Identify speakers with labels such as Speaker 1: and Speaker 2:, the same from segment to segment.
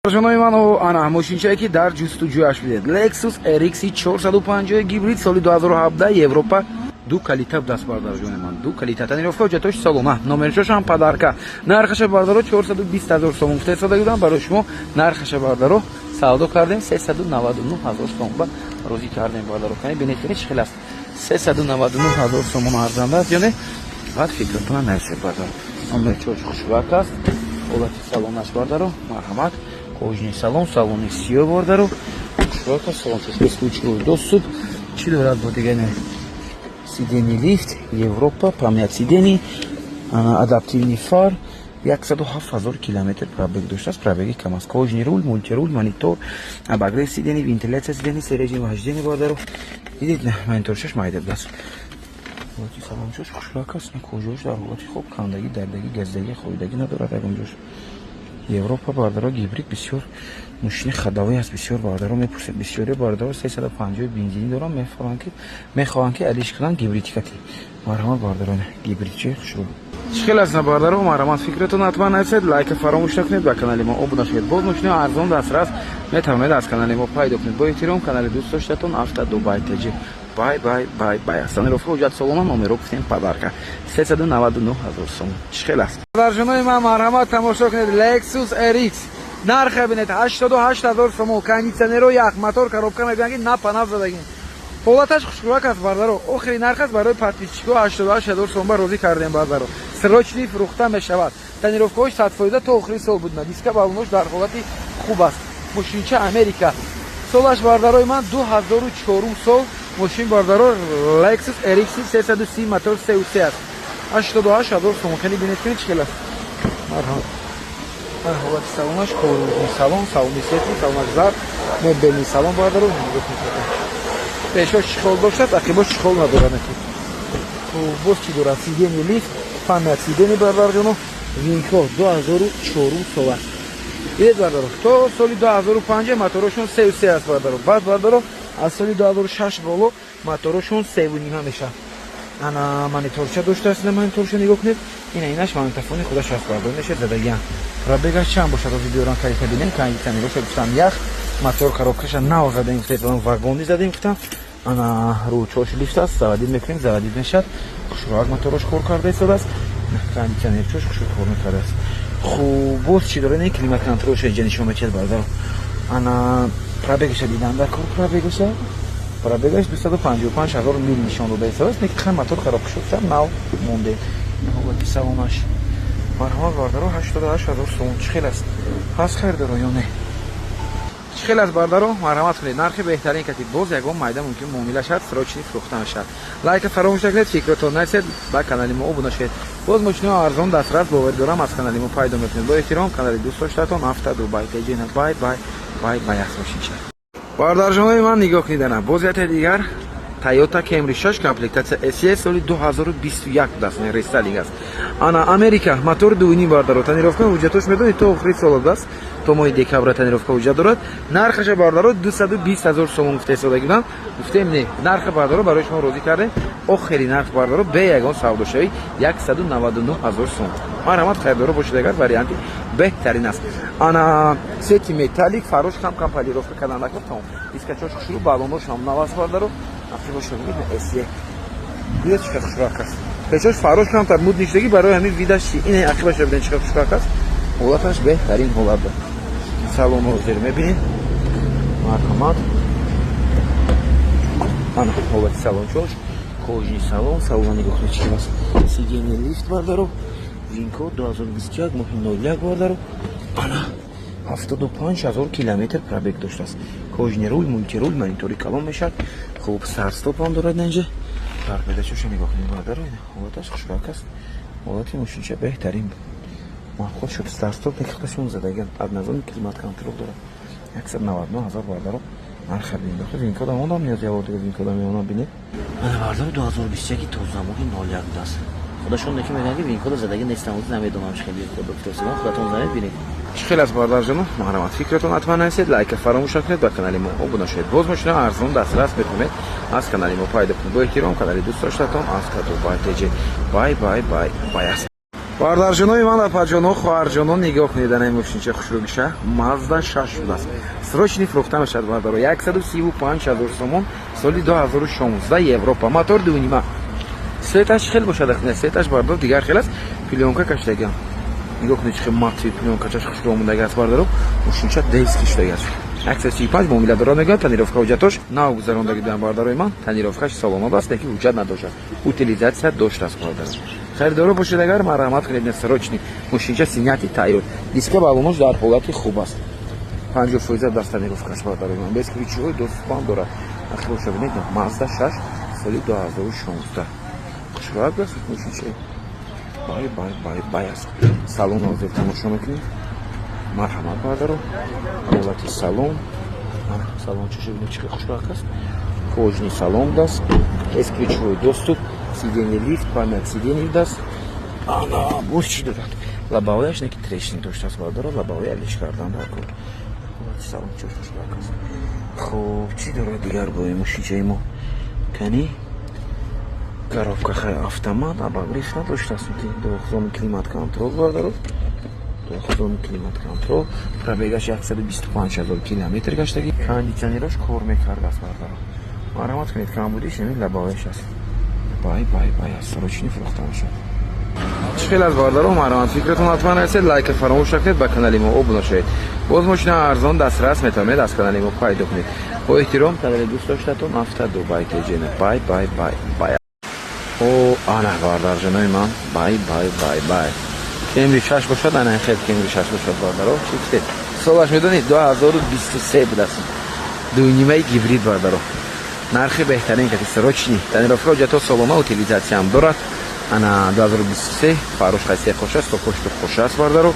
Speaker 1: Жанои ману ана мошинчае ки дар ҷустуҷӯяш бидед. Lexus RX 450 гибрид соли 2017 Европа ду калита даст бардар ҷони ман. Ду калита танировка ҷатош салона. Номершош ҳам падарка. Нархаша бардаро 420,000 сомон фурсода будам барои шумо. Нархаша бардаро савдо кардем 399,000 сомон. Ба розӣ кардем бардаро. Кани бинед ки чӣ хел аст. 399,000 сомон арзанда аст ёне. Баъд фикртона нарсед бардаро. Номершош хушвак аст. Ҳолати салонаш бардаро марҳамат. Кожни салон, салони сиё бардаро. Шурака салон без ключевой доступ. Чӣ дорад бо дигане? Сидени лифт, Европа, памят сидени, адаптивни фар, 107,000 километр пробег доштааст. Пробеги кам аст. Кожни рул, мультирул, монитор, обогрев сидени, вентиляция сидени, режим вождения бардаро. Видите, мониторшаш майдаб аст. Ҳолати салоншош хушрак аст. Кожош дар ҳолати хуб, кандаги, дардаги, газдаги, хойдаги надорад ягонҷош. Европа бардаро гибрид бисёр мошини хадавӣ аст, бисёр бардаро мепурсед. Бисёри бардаро 350 бензини дорам, мехоҳанд ки адиш кунанд гибридикати. Марҳамат бардаро гибридчи хушроб. Чӣ хел аст бардаро марҳамат фикратон ҳатман нависед, лайка фаромӯш накунед, ба канали мо обуна шавед. Боз мошини арзон дастрас метавонед аз канали мо пайдо кунед. Бо эҳтиром канали дӯст доштатон Авто Дубай ТЖ. Бай. Станировка ҳуҷҷат солона номеро гуфтем падарка 399,000 сомон. Чӣ хел аст? Барҷонои ман марҳамат тамошо кунед. Lexus RX нарха бинед 88,000 сомон. Кондитсионеро як, мотор коробка мебинед напанав задагин. ҳолаташ хушрак аст бардаро. охири нарх аст барои подписчикҳо 88,000 сомон ба розӣ кардем бардаро. срочни фурӯхта мешавад. Тонировкаҳош 100% то охири сол будна. Диска балонош дар ҳолати хуб аст. Мошинча Америка. Солаш бардарои ман 2004 сол. Мошин бардаро Lexus RX 330 мотор 3 аст. 88,000 сомон. Кани бинед ки чӣ хел аст. Марҳамат. ҳолати салонаш корузни салон, салони сети, салонаш зард, мебелни салон бардаро. пешош чихол доштааст, ақибош чихол надорад. боз чӣ дорад? Сидени лифт, памят сидени бардарҷоно, винко 2004 сол аст. Идед бардаро. То соли 2005 моторошон 3 аст бардаро. Баъд бардаро аз соли 2006 боло моторошон 3.5 мешавад. ана мониторча доштааст, на мониторча нигоҳ кунед. Инаш магнитофони худаш аст бардаро. Нешед задагиан. Пробегаш чанд бошад розӣ биёрам калита бинем, кондитсионероша гуфтам ях, мотор коробкаша нав задем гуфтед, вагони задем гуфтам. ана ручош лифт аст, заводид мекунем, заводид мешавад. хушроак моторош кор карда истодааст. кондитсионерчош хушро кор мекардааст. хуб боз чӣ дорад? Не климат контролша иҷа нишон мечиҳад бардаро. ана пробегаша дидам дар кор пробегаш 255,000 мил нишон дода истодааст. Не ки мотор коробка шуд, нав монде. ҳолати салонаш марҳамат бардаро 88,000 сомон. Чӣ хел аст? ҳаст хайр доро ё не? Чӣ хел аст бардаро? Марҳамат кунед. Нархи беҳтарин катиб. Боз ягон майда мумкин муомила шавад, срочни фурӯхта мешавад. Лайка фаромӯш накунед, фикротон нависед, ба канали мо обуна шавед. Боз мошиниҳо арзон дастрас боварӣ дорам, аз канали мо пайдо мекунед. Бо эҳтиром канали дӯст доштатон Авто Дубай ТЖ. Бай яхт мошинча. Бардарҷонои ман нигоҳ кунедана. Боз яте дигар Toyota Camry 6 комплектация SE соли 2021 даст, рестайлинг аст. ана Америка мотор дуини бардаро. Тонировка ҳуҷҷатош медонед то охири сол даст. То моҳи декабр тонировка ҳуҷҷат дорад. Нархаша бардаро 220,000 сомон гуфта истода гиранд. гуфтем не. Нархи бардаро барои шумо розӣ кардем. охири нарх бардаро бе ягон савдошавӣ 199,000 сомон. марҳамат хайрдоро бошед, агар варианти беҳтарин аст. ана сети металлик, фарош ҳам полировка кардан накунед. дискачош хушрӯ, балонош ҳам нав аст бардаро. Афибошад SE. Видите чӣ хушрак аст. пешош фарош ҳам тар муд ништагӣ барои ҳамин видаш ин ақибаша биден чӣ хушрак аст. ҳолаташ беҳтарин ҳолат дорад. салонро зер мебинед. марҳамат. ана ҳолати салончош, кожни салон, салонро нигоҳ кунед чӣ хел аст. сидени лифт бардаро. винко 2021 моҳи 01 бардаро. ана 75,000 километр пробег доштааст. кожни рул, мультирул, монитори калон мешавад. хуб старстоп ҳам дорад инҷа. парпедачоша нигоҳ кунед бардаро. ҳолаташ хушрак аст. ҳолати мошинча беҳтарин буд. махлуд шуд старстоп некхташон задаган. адназон климат контрол дорад. 199,000 бардаро. нарха бинед. винко дамонам ниёз явордига винко дамонам бинед. ана бардаро 2021 тоза моҳи 01 даст. худашон неки мегӯянд ки винкода задагӣ нестам, намедонам чӣ хел винкода доктор худатон занед бинед. чӣ хел аст бардарҷоно? марҳамат фикратон ҳатман нависед, лайка фаромӯш накунед, ба канали мо обуна шавед. боз мошинаҳо арзон дастрас метавонед аз канали мо пайдо кунед. бо эҳтиром канали дӯст доштатон Авто Дубай ТЖ. Бай аст. Бардарҷонои ман апаҷоно хоҳарҷоно нигоҳ кунед ана мошинча хушрӯгиша Mazda 6 будааст. Срочни фурӯхта мешавад бардаро 135000 сомон соли 2016 Европа. Мотор 2.5. Светаш хел бошад ахне. Светаш бардар дигар хел аст. Пленка каштаган. Нигоҳ кунед чӣ матви пленкачаш хушрӯ омодаги аст бардаро. Мошинча диски штагаш. 135 муомила дорад мегӯяд. Танировка ҳуҷҷатош нав гузарондаги бидан бардарои ман. Танировкаш солома аст, лекин ҳуҷҷат надошад. Утилизатсия доштааст бардаро. Харидоро бошед агар марҳамат кунед срочни мошинча синяти тайёр. Диска балонош дар ҳолати хуб аст. 50% даст танировкаш бардарои ман. Без ключҳои доступан дорад. Ахир боша бинед Mazda 6 соли 2016. Хушроак аст мошинча. Бай аст. Салон ҳозир тамошо мекунед. Марҳамат бардаро. Ҳолати салон. Салончаш бинед чӣ хушроак аст. Кожни салон даст. Без ключҳои доступ. Сиденье лифт, память сидений даст. Ана, боз чӣ дорад? Лабовояш неки трешник доштааст бардаро. Лабовоя алиш кардан дар кор. Ҳолати салон чӣ хушроак аст. Хуб, чӣ дорад дигар бо ин мошинчаи мо? Кани коробка автомат, обогрев надоштааст. Доғзоми климат контрол бардаро. Доғзоми климат контрол. Пробегаш 125000 километр гаштаги. Кондитсионерош кор мекардааст бардаро. Марҳамат кунед камбудиш ин лабовояш аст. Бай аст. Срочни фурӯхта мешавад. Чӣ хел аст бардаро? Марҳамат фикратон ҳатман расед. Лайк фаромӯш накунед, ба канали мо обуна шавед. Боз мошина арзон дастрас метавонед аз канали мо пайдо кунед. Бо эҳтиром канали дӯст доштатон Автодо бай теҷена. Бай. О, ана бардарҷонои ман. Бай. Кемри 6 бошад, ана хел Кемри 6 бошад бардаро. Чӣ гуфтед? Солаш медонед 2023 будааст. 2.5 гибрид бардаро. Нархи беҳтарин кати срочни. Танировка ҳуҷҷато солома утилизатсияам дорад. Ана 2023 фарош қайсия хоша аст, топошту хоша аст бардаро.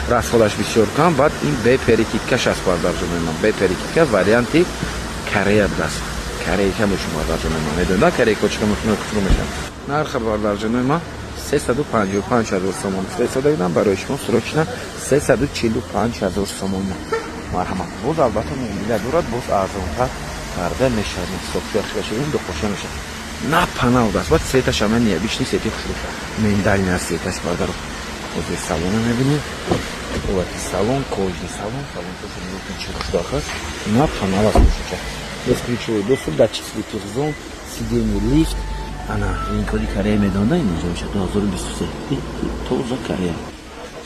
Speaker 1: Расходаш бисёр кам, баъд ин беперекиткаш аст бардарҷонои ман. Беперекитка варианти Корея даст. Корейка мешум бардарҷонои ман. Медонед корейка чӣ мошина кушрӯ мешавад. Нархи бардарҷонои ман 355000 сомон фирестода будам барои шумо срочна 345000 сомон. Марҳамат. Боз албатта муомила дорад, боз арзонтар карда мешавад. Софтвершаш ин ду хоша мешавад. На панал даст. Баъд светаш ҳама необични свети хушрӯ. Миндалин аст светаш бардаро. Ҳозир салона мебинед. Ҳолати салон, кожни салон тоша мебинед чӣ хушроак аст. На панал аст мошинча. Без ключҳои доступ, датчик светизон, сиденье лифт. Ана ин кори Корея медонда ин ҷойша 2023. Тоза Корея.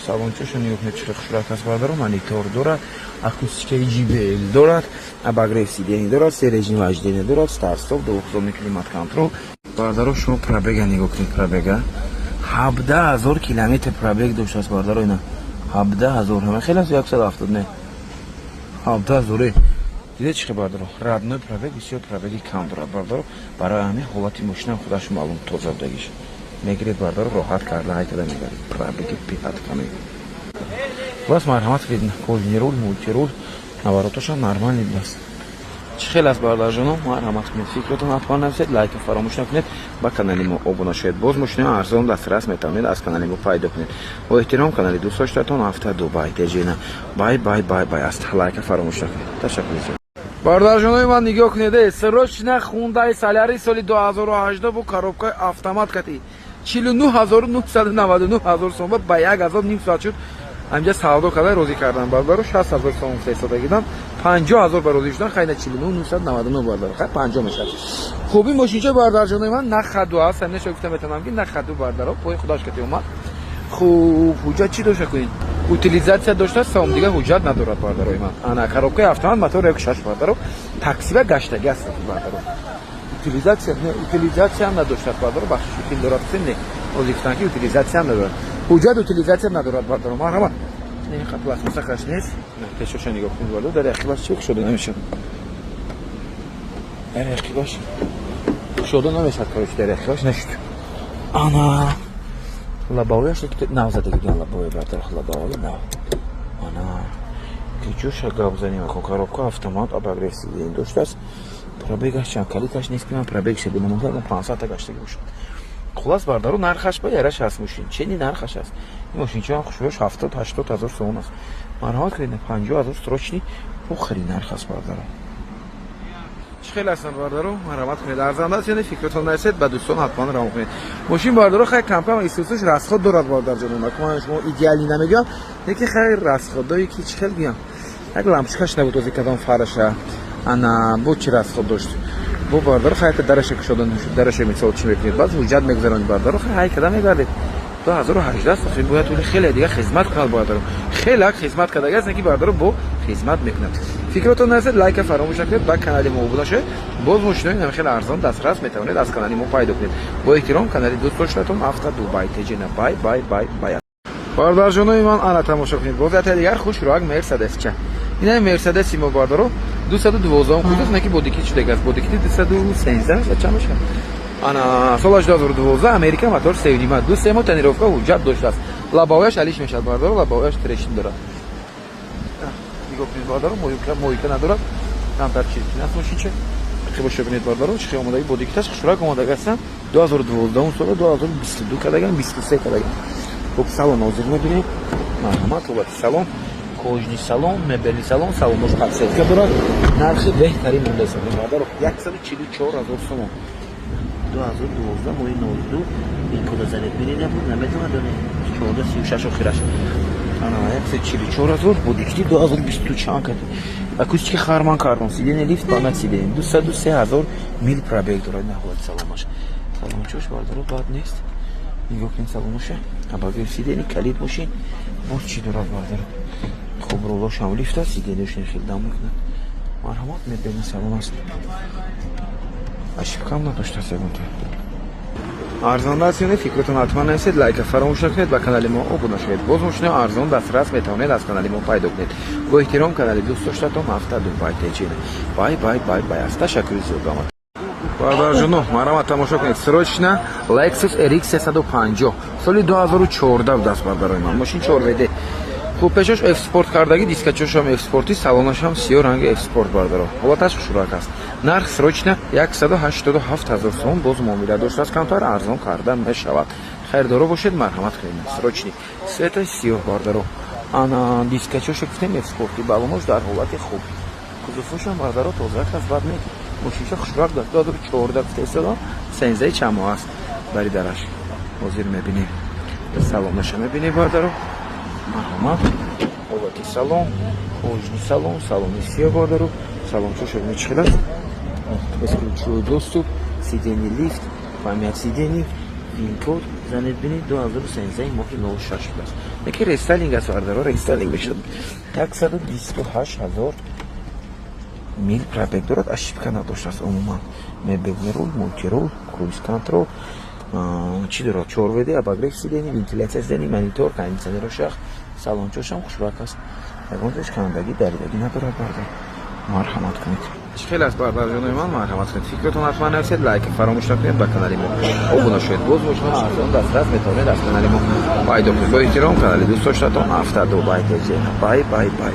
Speaker 1: Салончаша нигоҳ кунед чӣ хушроак аст бардаро. Монитор дорад, акустикаи JBL дорад, обогрев сидений дорад, се режим вождения дорад, старт-стоп, доғзоми климат контрол. Бардаро шумо пробега нигоҳ кунед. Пробега 17000 километр пробег доштааст бардаро. ина 17000 ҳама хел аст 170 не 17000. Дидед чӣ бардаро? Родной пробег бисёр пробеги кам дорад бардаро. Барои ҳамин ҳолати мошина худаш маълум тоза будагиш. Мегиред бардаро роҳат карда ҳайтада мебаред. Пробеги пиҳат каме. Бас марҳамат кунед. Кожни рул, мултирул, навороташа нормальный аст. Чӣ хел аст бардарҷоно? Марҳамат кунед. Фикратон ҳатман нависед, лайк фаромӯш накунед, ба канали мо обуна шавед. Боз мошина арзон дастрас метавонед аз канали мо пайдо кунед. Бо эҳтиром канали дӯст доштатон Автодо бай теҷена. Бай аст. Лайк фаромӯш накунед. Ташаккур. Бардарҷонои ман нигоҳ кунед. Срочна Hyundai Solaris соли 2018 бо коробкаи автомат кати 49999 сом ба 1500 соат шуд. Амҷа савдо карда розӣ кардан бардаро 60000 сом фирестода 50000 ба розӣ шудан хайна 49999 бардаро хай 50 мешавад. Хуби мошинча бардарҷонои ман на хаду аст. Амне шо гуфта метавонам ки на хаду бардаро пои худаш кати омад. Хуб, ҳуҷҷат чӣ дошта кунед? Утилизатсия дошта сом дига ҳуҷҷат надорад бардарои ман. Ана коробкаи автомат мотор 1.6 бардаро. Таксива гаштаги аст бардаро. Утилизатсия ҳам надоштад бардаро. Бахшиши фил дорад не. Озӣ гуфтанд ки утилизатсия ҳам надорад. Ҳуҷҷат утилизатсия надорад бардаро. Марҳамат. ин хат пластмаса каш нест. Пешоша нигоҳ кунед бардаро. Дар яқибаш чӣ шуда намешад. Дар яқибаш шуда намешад корич дар яқибаш нашуд. Ана лабовояш навзадагиган лабовоя бардаро. Лабовоя нав. Ана ключуша габзани ва коробка автомат обогрев сидений доштааст. Пробегаш чанд калиташ нест ки ман пробегша бинам 500 гаштаги бошад. Хулас бардаро нархаш ба яраш аст мошин. Чени нархаш аст. Ин мошинча ҳам хушбош 70-80000 сомон аст. Марҳамат кунед 50000 срочни охирин нарх аст бардаро. خیلی هستن باردارو مرحمت کنید ارزنده سینه فکرتون نرسید به دوستان حتما راه کنید ماشین باردارو خیلی کم کم استوسش رسخود دارد باردار جان من شما ایدئالی نمیگم یکی خیلی رسخود یکی چه خیلی میگم یک لامپشکش نبود از کدام فرشه انا بود چی رسخود داشت بو باردارو خیلی درش کشیدن درش میساوت چی میکنید بعد وجود میگذارن باردارو خیلی کدام میگردید 2018 سال باید طول خیلی دیگه خدمت کنه باردارو خیلی خدمت کرده است که باردارو با خدمت میکنه فکرتون نرسید لایک فراموش نکنید با کانال ما عضو شید باز مشتری خیلی ارزان دسترس میتونید از کانال ما پیدا کنید با احترام کانال دوستانتون هفته دبی تجینا بای بای بای بای باردار جانوی من انا تماشا کنید باز یه دیگر خوش روگ مرسدس چه اینا مرسدس ما باردارو 212 خودت نکی بودیکی چه دیگه است بودیکی 213 چه میشه انا سال 2012 امریکا موتور سیونیما دو سه تنیروفکا حجت داشته است لباویش علیش میشه باردارو لباویش ترشین داره دیگه کنید باردارو مویکه نداره کمتر چیزی نیست ماشین چه خیلی باشه ببینید باردارو چه آمادگی بودیکی تاش خوشراک آماده هستن 2012 اون سال 2022 کداگان 23 کداگان خب салон حاضر می‌بینید مرحمت و салон کوژنی салон مبلی салон салонش подсветка داره نرخ بهتری مونده است باردارو 144000 سوم 2012 موی 92 این کد زنید ببینید نمیتونه دونه 1436 اخیرش انا 144000 بودیکی 2022 چند کرد акустика харман кардам сидени лифт банак сидени 203000 мил пробег дорад наҳолат саломаш саломчош бардоро бад нест нигоҳ кунед саломоша абагир сидени калид мошин боз чӣ дорад бардоро хуб рулошам лифта сиденишин хел дам мекунад марҳамат мебини салом аст ошибкам надошта сегунта ارزان رسیده فکرتون حتما نرسید لایک فراموش نکنید و کانال ما عضو شوید باز مشین ارزان دسترس میتونید از کانال ما پیدا کنید با احترام کانال دوست داشتم هفته دنبال تجیه بای بای بای بای از تشکر زیاد باردار جانو مرحمت تماشا کنید سروچنا Lexus RX 350 سال 2014 دست باردار من ماشین 4 وده خوب پیشش اکسپورت کردگی دیسکچوش هم اکسپورتی سالانش هم سیاه رنگ اکسپورت بارداره حالتش خوشراک است نرخ سروچنا 187000 سوم باز معامله داشت از کمتر ارزان کردن میشود خریدار باشید مرحمت کنید سروچنی سیت سیاه بارداره انا دیسکچوش گفتم اکسپورتی بالامش در حالت خوب کدوفش هم بارداره تازه است بعد می ماشینش خوشراک داشت 2014 تسلا سنزای چمو است بری درش حاضر میبینید سالانش میبینید بارداره مرحمت حالتی салон کوژنی салон салони сиёҳ бодару салончошо мечхелад бескручу доступ сидени лифт памят сидени винкод занед бинед 2013 моҳи 06 аст яке рестайлинг аст бардаро рестайлинг мешавад 128000 мил пробег дорад ошибка надоштааст умуман мебелни рул мултирул круиз контрол چی دارد؟ 4 وده اباگریف سیدنی ونتیلاتور سیدنی مانیتور کاندیسنر شخ سالونچوش هم خوشراک است اگرش کاندگی دریدگی ندارد باردار مرحمت کنید خیلی از باردار جانوی من مرحمت کنید فکرتون حتما نرسید لایک فراموش نکنید با کانال ما عضو شوید باز مشما ارزان دسترس میتونید از کانال ما پیدا کنید با احترام کانال دوست داشتم هفته دو بای تجیه بای بای بای